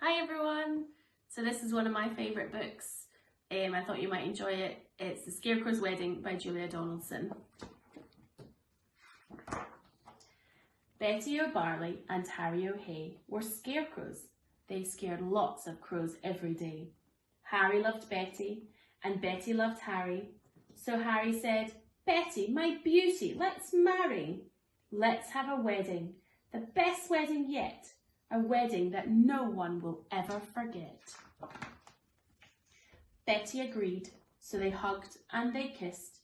Hi everyone! So this is one of my favourite books. I thought you might enjoy it. It's The Scarecrows Wedding by Julia Donaldson. Betty O'Barley and Harry O'Hay were scarecrows. They scared lots of crows every day. Harry loved Betty and Betty loved Harry. So Harry said, "Betty, my beauty, let's marry. Let's have a wedding, the best wedding yet. A wedding that no one will ever forget." Betty agreed, so they hugged and they kissed.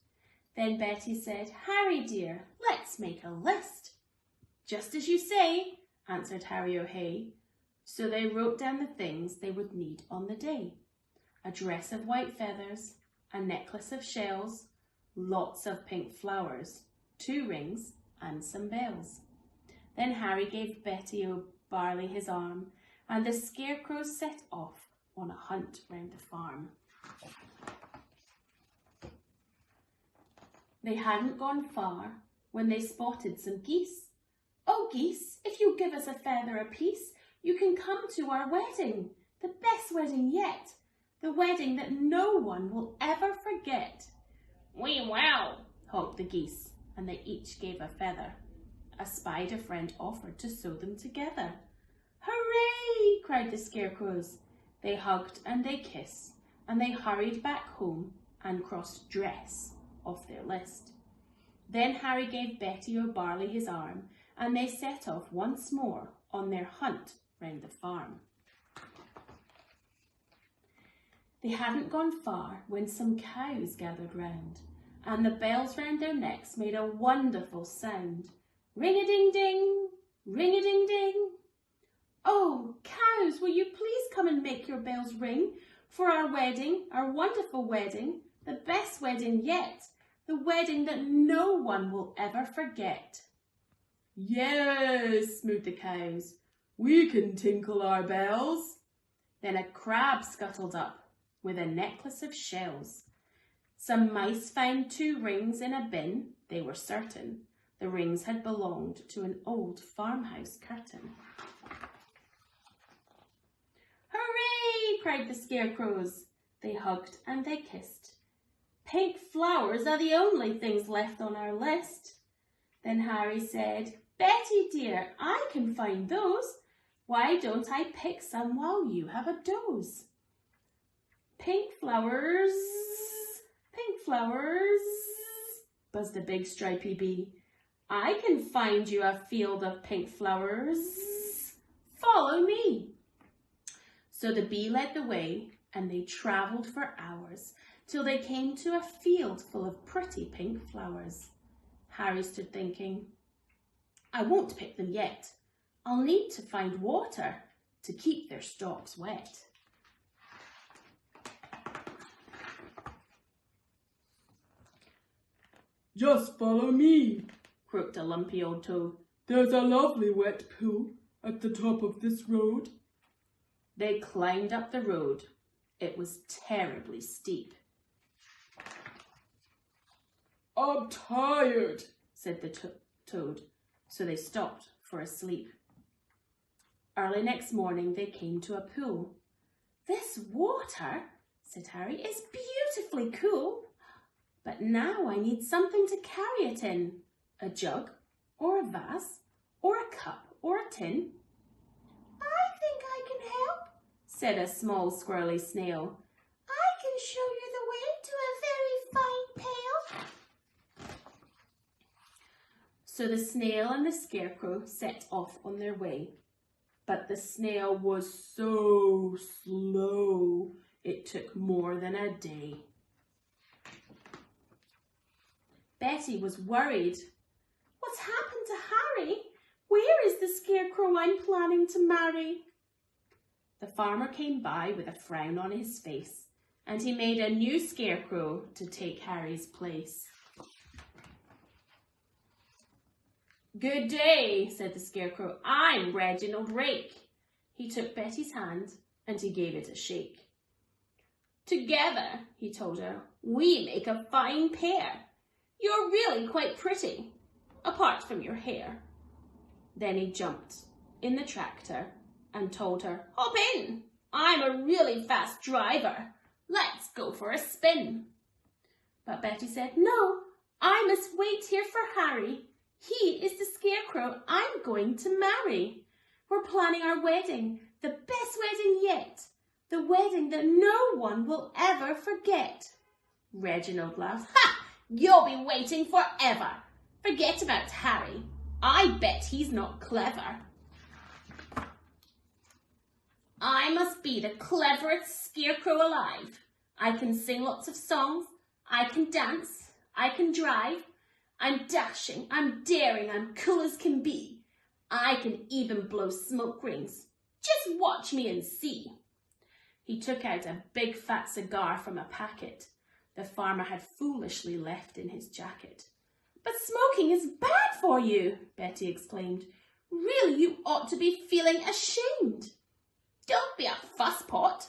Then Betty said, "Harry dear, let's make a list." "Just as you say," answered Harry O'Hay. So they wrote down the things they would need on the day. A dress of white feathers, a necklace of shells, lots of pink flowers, 2 rings and some bells. Then Harry gave Betty O'Barley his arm, and the scarecrows set off on a hunt round the farm. They hadn't gone far when they spotted some geese. "Oh geese, if you give us a feather apiece, you can come to our wedding, the best wedding yet, the wedding that no one will ever forget." "Wee wow," honked the geese, and they each gave a feather. A spider friend offered to sew them together. "Hooray!" cried the scarecrows. They hugged and they kissed, and they hurried back home and crossed dress off their list. Then Harry gave Betty O'Barley his arm, and they set off once more on their hunt round the farm. They hadn't gone far when some cows gathered round, and the bells round their necks made a wonderful sound. Ring-a-ding-ding, ring-a-ding-ding. "Oh, cows, will you please come and make your bells ring for our wedding, our wonderful wedding, the best wedding yet, the wedding that no one will ever forget." "Yes," mooed the cows, "we can tinkle our bells." Then a crab scuttled up with a necklace of shells. Some mice found 2 rings in a bin, they were certain. The rings had belonged to an old farmhouse curtain. "Hooray!" cried the scarecrows. They hugged and they kissed. "Pink flowers are the only things left on our list." Then Harry said, "Betty dear, I can find those. Why don't I pick some while you have a doze?" Pink flowers, buzzed a big stripy bee. "I can find you a field of pink flowers. Follow me." So the bee led the way, and they travelled for hours till they came to a field full of pretty pink flowers. Harry stood thinking, "I won't pick them yet. I'll need to find water to keep their stalks wet." "Just follow me," croaked a lumpy old toad. "There's a lovely wet pool at the top of this road." They climbed up the road. It was terribly steep. "I'm tired," said the toad, so they stopped for a sleep. Early next morning they came to a pool. "This water," said Harry, "is beautifully cool. But now I need something to carry it in. A jug, or a vase, or a cup, or a tin." "I think I can help," said a small squirrely snail. "I can show you the way to a very fine pail." So the snail and the scarecrow set off on their way. But the snail was so slow, it took more than a day. Betty was worried. "What's happened to Harry? Where is the scarecrow I'm planning to marry?" The farmer came by with a frown on his face, and he made a new scarecrow to take Harry's place. "Good day," said the scarecrow. "I'm Reginald Rake." He took Betty's hand and he gave it a shake. "Together," he told her, "we make a fine pair. You're really quite pretty, apart from your hair." Then he jumped in the tractor and told her, "Hop in, I'm a really fast driver. Let's go for a spin." But Betty said, "No, I must wait here for Harry. He is the scarecrow I'm going to marry. We're planning our wedding, the best wedding yet, the wedding that no one will ever forget." Reginald laughed. "Ha! You'll be waiting forever. Forget about Harry. I bet he's not clever." "I must be the cleverest scarecrow alive. I can sing lots of songs. I can dance. I can drive. I'm dashing. I'm daring. I'm cool as can be. I can even blow smoke rings. Just watch me and see." He took out a big fat cigar from a packet the farmer had foolishly left in his jacket. "But smoking is bad for you," Betty exclaimed. "Really, you ought to be feeling ashamed." "Don't be a fusspot,"